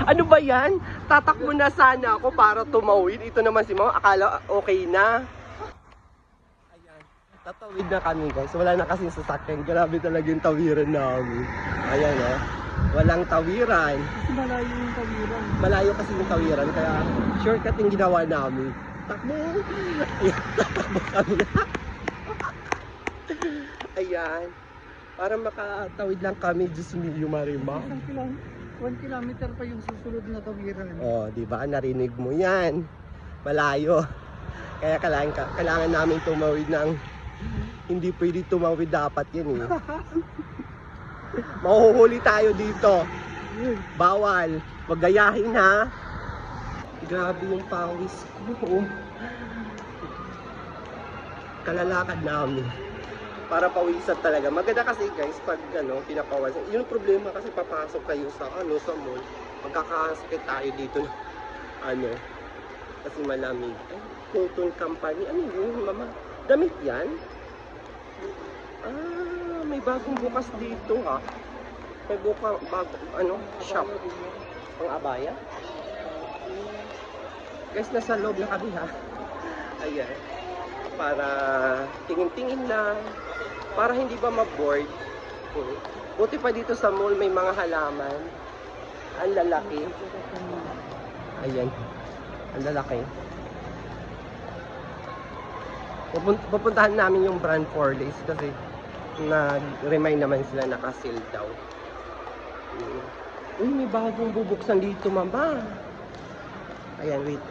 Ano ba yan? Tatakbo na sana ako para tumawid. Ito naman si Mama, akala okay na. Ayan, tatawid na kami guys. Wala na kasing sasakyan. Grabe talaga yung tawiran namin. Ayan o. Walang tawiran. Kasi malayo yung tawiran. Malayo kasi yung tawiran. Kaya shortcut yung ginawa namin. Takbo! Ayan, tatakbo kami na. Ayan. Para makatawid lang kami, Diyos mio, Marima. 1 kilometer pa yung susunod na tawiran. Oh, di ba? Narinig mo yan. Malayo. Kaya kailangan namin tumawid ng hindi pwede tumawid dapat yan eh. Mahuhuli tayo dito. Bawal. Wag gayahin ha. Grabe yung pawis ko. Kalalakad namin. Para pawisan talaga. Maganda kasi guys pag pinapawasan. Yung problema kasi papasok kayo sa sa mall. Magkakasakit tayo dito na kasi malamig. Ay, cotton company. Ano yun, Mama? Damit yan? Ah, may bagong bukas dito ha. May shop. Pang abaya. Guys, nasa loob na kami ha. Ayan. Para tingin-tingin lang. Para hindi ba ma-bored. Buti pa dito sa mall may mga halaman. Ang lalaki. Ayan. Ang lalaki. Pupuntahan namin yung brand 4 days kasi nag-remind naman sila naka-sale daw. Uy, may bagong bubuksan dito, Mama. Ayan, wait.